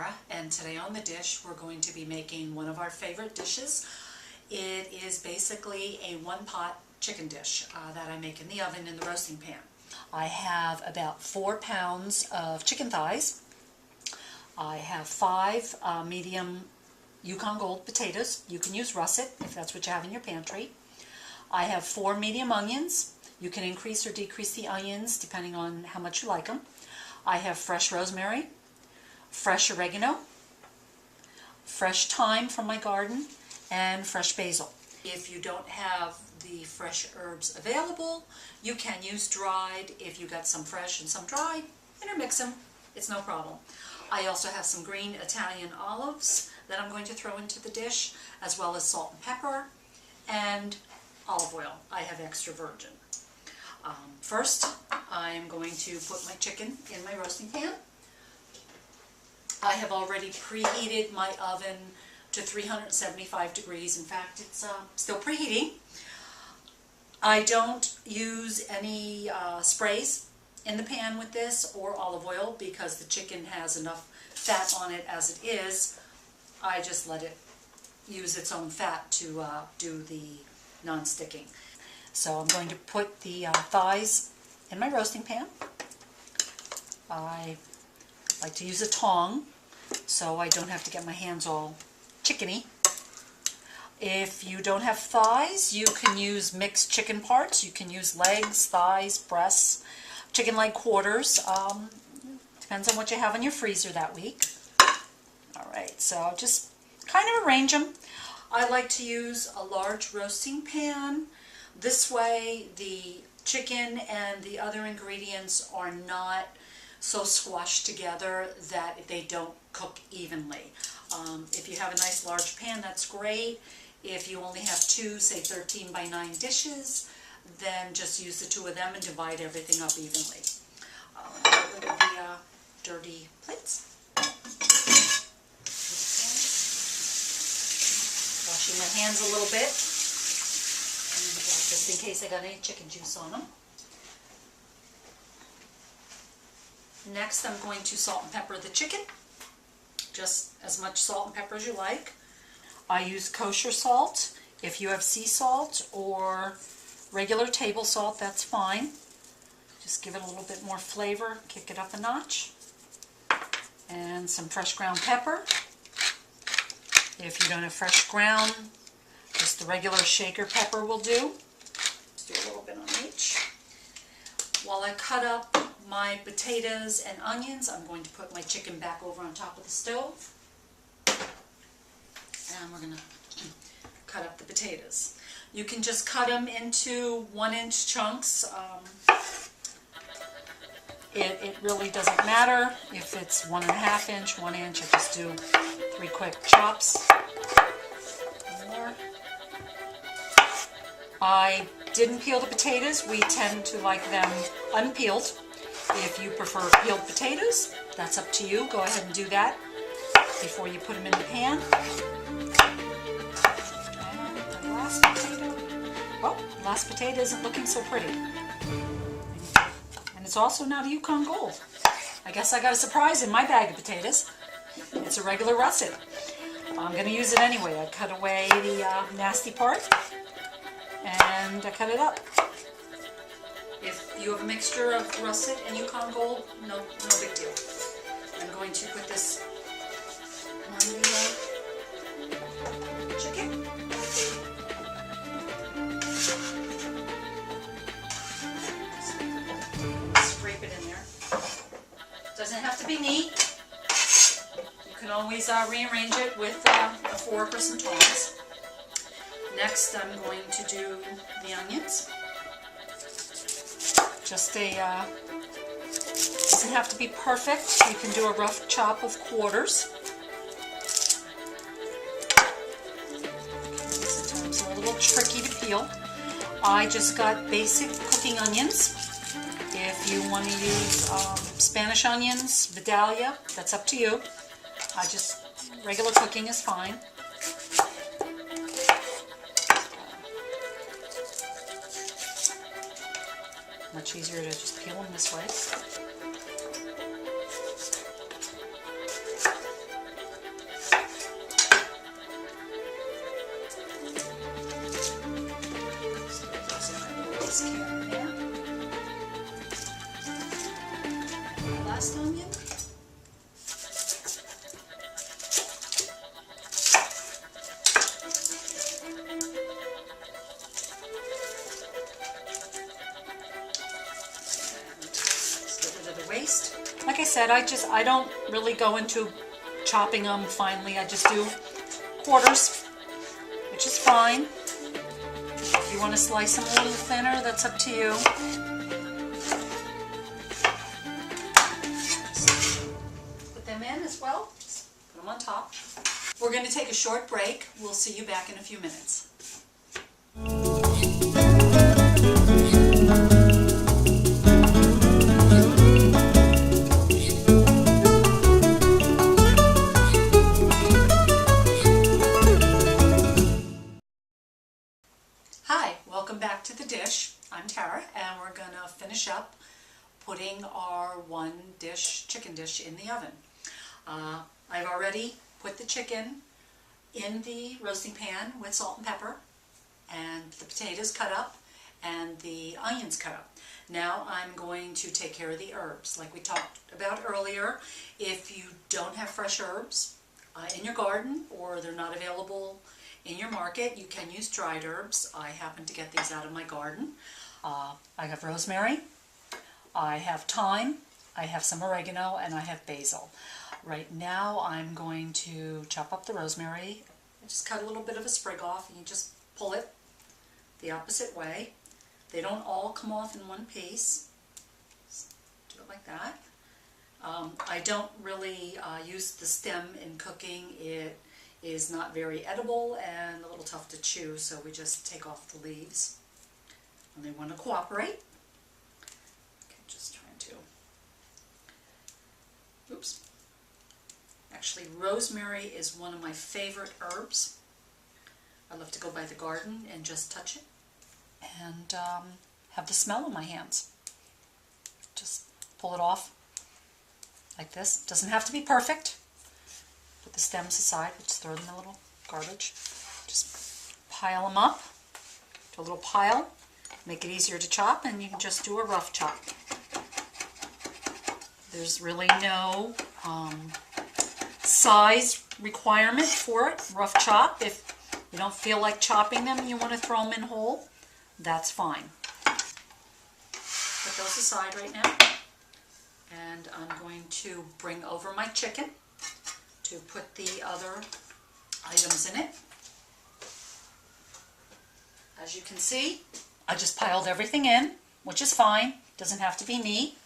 Mara, and today on the dish we're going to be making one of our favorite dishes. It is basically a one-pot chicken dish that I make in the oven in the roasting pan. I have about 4 pounds of chicken thighs. I have 5 medium Yukon Gold potatoes. You can use russet if that's what you have in your pantry. I have 4 medium onions. You can increase or decrease the onions depending on how much you like them. I have fresh rosemary, fresh oregano, fresh thyme from my garden, and fresh basil. If you don't have the fresh herbs available, you can use dried. If you got some fresh and some dried, intermix them. It's no problem. I also have some green Italian olives that I'm going to throw into the dish, as well as salt and pepper, and olive oil. I have extra virgin. First, I'm going to put my chicken in my roasting pan. I have already preheated my oven to 375 degrees. In fact, it's still preheating. I don't use any sprays in the pan with this or olive oil because the chicken has enough fat on it as it is. I just let it use its own fat to do the non-sticking. So I'm going to put the thighs in my roasting pan. I like to use a tong so I don't have to get my hands all chickeny. If you don't have thighs, you can use mixed chicken parts. You can use legs, thighs, breasts, chicken leg quarters. Depends on what you have in your freezer that week. Alright, so just kind of arrange them. I like to use a large roasting pan. This way the chicken and the other ingredients are not so squashed together that they don't cook evenly. If you have a nice large pan, that's great. If you only have 2, say 13 by 9 dishes, then just use the 2 of them and divide everything up evenly. Get rid of the dirty plates. Washing my hands a little bit, just in case I got any chicken juice on them. Next, I'm going to salt and pepper the chicken, just as much salt and pepper as you like. I use kosher salt. If you have sea salt or regular table salt, that's fine. Just give it a little bit more flavor, kick it up a notch. And some fresh ground pepper. If you don't have fresh ground, just the regular shaker pepper will do. Just do a little bit on each. While I cut up my potatoes and onions, I'm going to put my chicken back over on top of the stove. And we're going to cut up the potatoes. You can just cut them into 1-inch chunks. It really doesn't matter if it's 1.5 inch, 1 inch. I just do 3 quick chops. More. I didn't peel the potatoes. We tend to like them unpeeled. If you prefer peeled potatoes, that's up to you. Go ahead and do that before you put them in the pan. And the last potato. Oh, the last potato isn't looking so pretty. And it's also not a Yukon Gold. I guess I got a surprise in my bag of potatoes. It's a regular russet. I'm going to use it anyway. I cut away the nasty part and I cut it up. If you have a mixture of russet and Yukon Gold, no big deal. I'm going to put this on the chicken. Scrape it in there. Doesn't have to be neat. You can always rearrange it with a fork or some tongs. Next, I'm going to do the onions. Just doesn't have to be perfect. You can do a rough chop of quarters. Sometimes a little tricky to peel. I just got basic cooking onions. If you want to use Spanish onions, Vidalia, that's up to you. Regular cooking is fine. Much easier to just peel them this way. this carrot there. The last onion. Waste. Like I said, I don't really go into chopping them finely. I just do quarters, which is fine. If you want to slice them a little thinner, that's up to you. Put them in as well. Just put them on top. We're going to take a short break. We'll see you back in a few minutes. Welcome back to the dish. I'm Tara, and we're going to finish up putting our one dish chicken dish in the oven. I've already put the chicken in the roasting pan with salt and pepper, and the potatoes cut up and the onions cut up. Now I'm going to take care of the herbs. Like we talked about earlier, if you don't have fresh herbs in your garden or they're not available in your market, you can use dried herbs. I happen to get these out of my garden. I have rosemary, I have thyme, I have some oregano, and I have basil. Right now I'm going to chop up the rosemary. Just cut a little bit of a sprig off, and you just pull it the opposite way. They don't all come off in one piece. Just do it like that. I don't really use the stem in cooking. It is not very edible and a little tough to chew, so we just take off the leaves. And they want to cooperate. Okay, just trying to. Oops. Actually, rosemary is one of my favorite herbs. I love to go by the garden and just touch it and have the smell in my hands. Just pull it off like this. Doesn't have to be perfect. Put the stems aside, just throw them in a little garbage. Just pile them up to a little pile. Make it easier to chop, and you can just do a rough chop. There's really no size requirement for it. Rough chop. If you don't feel like chopping them and you want to throw them in whole, that's fine. Put those aside right now. And I'm going to bring over my chicken to put the other items in it. As you can see, I just piled everything in, which is fine. Doesn't have to be neat.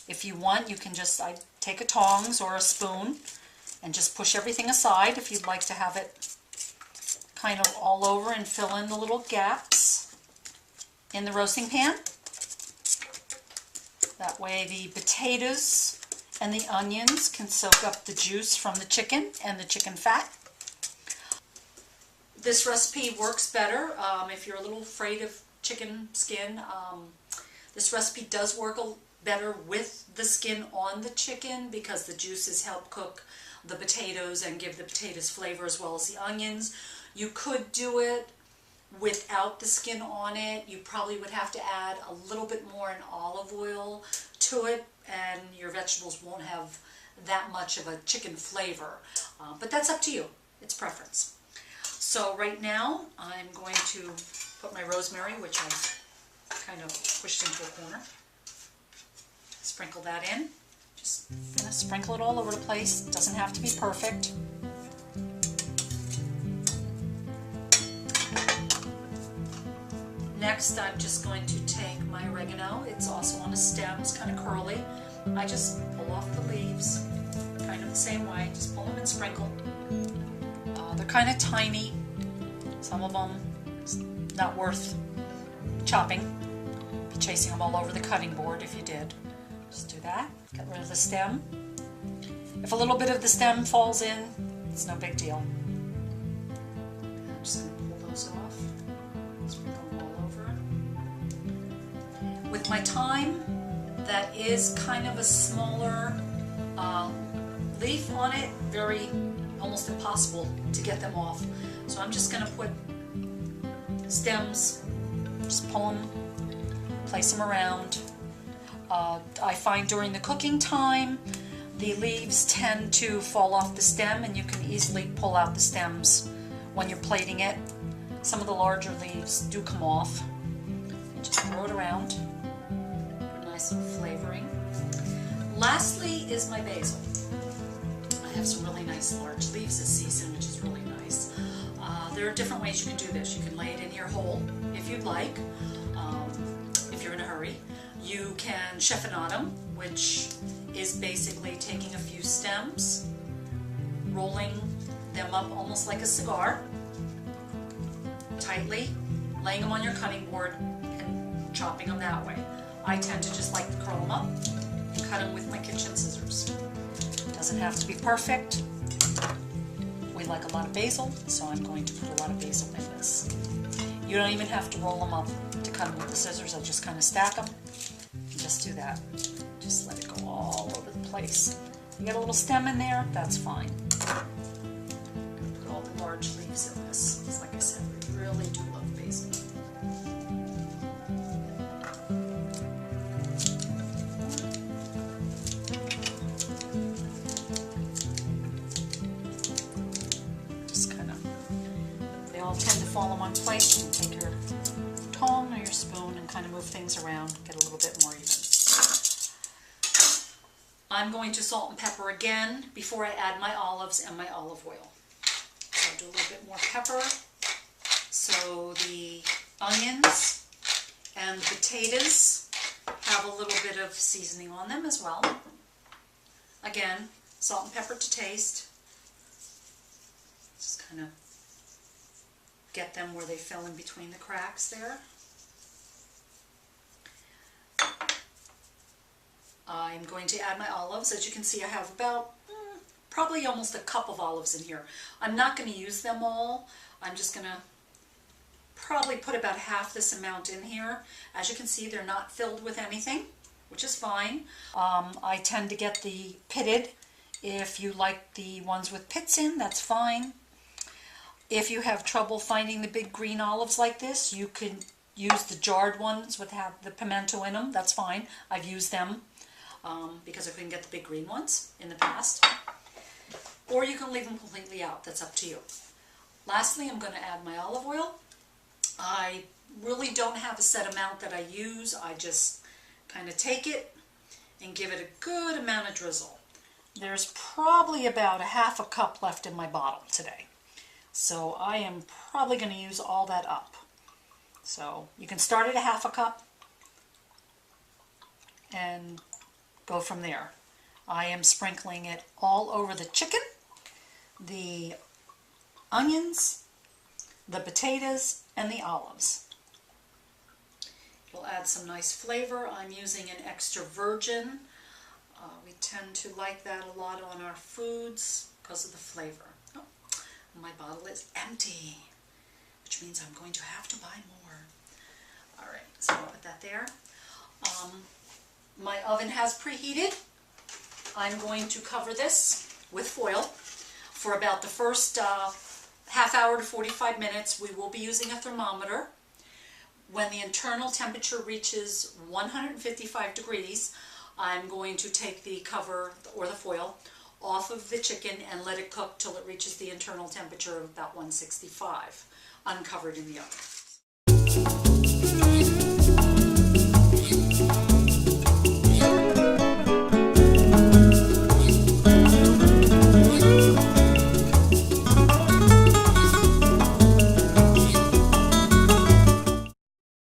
If you want, you can just take a tongs or a spoon and just push everything aside if you'd like to have it kind of all over and fill in the little gaps in the roasting pan. That way the potatoes and the onions can soak up the juice from the chicken and the chicken fat. This recipe works better if you're a little afraid of chicken skin. This recipe does work better with the skin on the chicken because the juices help cook the potatoes and give the potatoes flavor as well as the onions. You could do it without the skin on it. You probably would have to add a little bit more in olive oil to it, and your vegetables won't have that much of a chicken flavor. But that's up to you. It's preference. So right now I'm going to put my rosemary, which I kind of pushed into a corner. Sprinkle that in. Just gonna sprinkle it all over the place. It doesn't have to be perfect. Next, I'm just going to take my oregano. It's also on a stem. It's kind of curly. I just pull off the leaves, kind of the same way. Just pull them and sprinkle. They're kind of tiny. Some of them, it's not worth chopping. Be chasing them all over the cutting board if you did. Just do that. Get rid of the stem. If a little bit of the stem falls in, it's no big deal. I'm just going to pull those off. Sprinkle them all over. With my thyme, that is kind of a smaller leaf on it, almost impossible to get them off. So I'm just going to put stems, just pull them place them around. I find during the cooking time, the leaves tend to fall off the stem, and you can easily pull out the stems when you're plating it. Some of the larger leaves do come off. And just throw it around for a nice little flavoring. Lastly is my basil. I have some really nice large leaves this season, which is really nice. There are different ways you can do this. You can lay it in here whole if you'd like, if you're in a hurry. You can chiffonade, which is basically taking a few stems, rolling them up almost like a cigar, tightly, laying them on your cutting board and chopping them that way. I tend to just like to curl them up and cut them with my kitchen scissors. Doesn't have to be perfect. We like a lot of basil, so I'm going to put a lot of basil in this. You don't even have to roll them up to cut them with the scissors. I just kind of stack them and just do that. Just let it go all over the place. You get a little stem in there, that's fine. I'm going to put all the large leaves in this, because like I said, we really do love basil. They all tend to fall in one place. You can take your tongue or your spoon and kind of move things around, get a little bit more even. I'm going to salt and pepper again before I add my olives and my olive oil. So I'll do a little bit more pepper. So the onions and the potatoes have a little bit of seasoning on them as well. Again, salt and pepper to taste. Just kind of get them where they fill in between the cracks there. I'm going to add my olives. As you can see, I have about probably almost a cup of olives in here. I'm not going to use them all. I'm just going to probably put about half this amount in here. As you can see, they're not filled with anything, which is fine. I tend to get the pitted. If you like the ones with pits in, that's fine. If you have trouble finding the big green olives like this, you can use the jarred ones with have the pimento in them. That's fine. I've used them because I couldn't get the big green ones in the past. Or you can leave them completely out. That's up to you. Lastly, I'm going to add my olive oil. I really don't have a set amount that I use. I just kind of take it and give it a good amount of drizzle. There's probably about a half a cup left in my bottle today. So I am probably going to use all that up. So you can start at a half a cup and go from there. I am sprinkling it all over the chicken, the onions, the potatoes, and the olives. It'll add some nice flavor. I'm using an extra virgin. We tend to like that a lot on our foods because of the flavor. Oh, my bottle is empty, which means I'm going to have to buy more. All right, so I'll put that there. My oven has preheated. I'm going to cover this with foil for about the first half hour to 45 minutes. We will be using a thermometer. When the internal temperature reaches 155 degrees, I'm going to take the cover or the foil off of the chicken and let it cook till it reaches the internal temperature of about 165, uncovered in the oven.